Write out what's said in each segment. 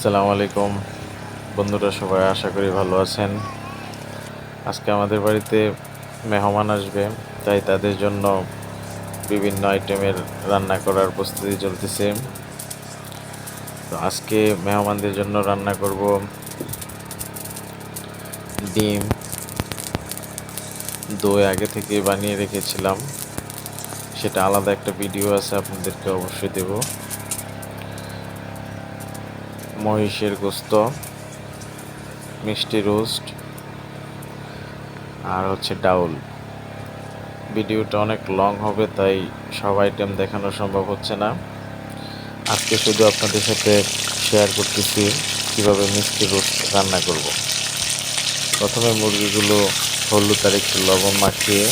আসসালামু আলাইকুম বন্ধুরা, সবাই আশা করি ভালো আছেন। আজকে আমাদের বাড়িতে মেহমান আসবে, তাই তাদের জন্য বিভিন্ন আইটেমের রান্না করার প্রস্তুতি চলতেছে। তো আজকে মেহমানদের জন্য রান্না করব ডিম। দই আগে থেকে বানিয়ে রেখেছিলাম, সেটা আলাদা একটা ভিডিও আছে, আপনাদেরকে অবশ্যই দেব। মহিষের গোস্ত, মিষ্টি রোস্ট, আর হচ্ছে ডাউল। ভিডিওটা অনেক লং হবে, তাই সব আইটেম দেখানো সম্ভব হচ্ছে না। আজকে শুধু আপনাদের সাথে শেয়ার করতেছি কীভাবে মিষ্টি রোস্ট রান্না করব। প্রথমে মুরগিগুলো হলুদ আর একটু লবণ মাখিয়ে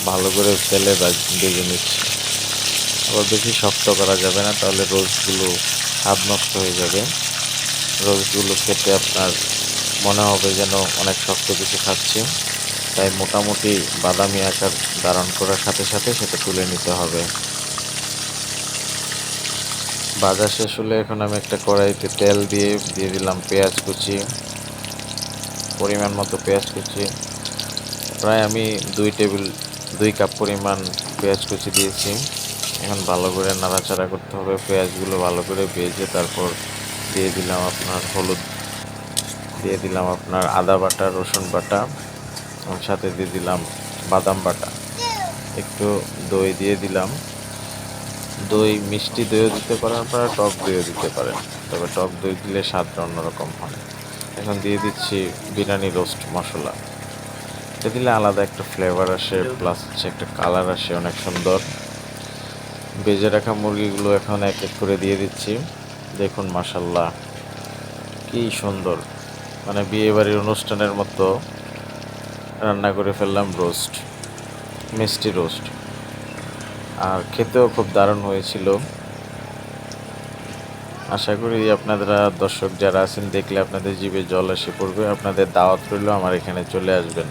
ভালো করে তেলে ভেজে নিচ্ছি। আবার বেশি শক্ত করা যাবে না, তাহলে রোস্টগুলো স্বাদ নষ্ট হয়ে যাবে। রোস্টগুলো খেতে আপনার মনে হবে যেন অনেক শক্ত কিছু খাচ্ছি, তাই মোটামুটি বাদামি আকার ধারণ করার সাথে সাথে সেটা তুলে নিতে হবে। ভাজা শেষ হলে এখন আমি একটা কড়াইতে তেল দিয়ে দিলাম পেঁয়াজ কুচি, পরিমাণ মতো পেঁয়াজ কুচি। প্রায় আমি 2 কাপ পরিমাণ পেঁয়াজ কুচি দিয়েছি। এখন ভালো করে নাড়াচাড়া করতে হবে, পেঁয়াজগুলো ভালো করে ভেজে তারপর দিয়ে দিলাম আপনার হলুদ, দিয়ে দিলাম আপনার আদা বাটা, রসুন বাটা, এবং সাথে দিয়ে দিলাম বাদাম বাটা। একটু দই দিয়ে দিলাম। দই মিষ্টি দইও দিতে পারেন আপনারা, টক দইও দিতে পারেন, তবে টক দই দিলে স্বাদটা অন্যরকম হয়। এখন দিয়ে দিচ্ছি বিরিয়ানি রোস্ট মশলা। এটা দিলে আলাদা একটা ফ্লেভার আসে, প্লাস হচ্ছে একটা কালার আসে অনেক সুন্দর। ভেজে রাখা মুরগিগুলো এখন এক এক করে দিয়ে দিচ্ছি। দেখুন মাশাল্লাহ কি সুন্দর, মানে বিয়েবাড়ির অনুষ্ঠানের মতো রান্না করে ফেললাম রোস্ট, মিষ্টি রোস্ট। আর খেতেও খুব দারুণ হয়েছিল। আশা করি আপনারা দর্শক যারা আছেন দেখলে আপনাদের জিভে জল এসে পড়বে। আপনাদের দাওয়াত রইল, আমার এখানে চলে আসবেন।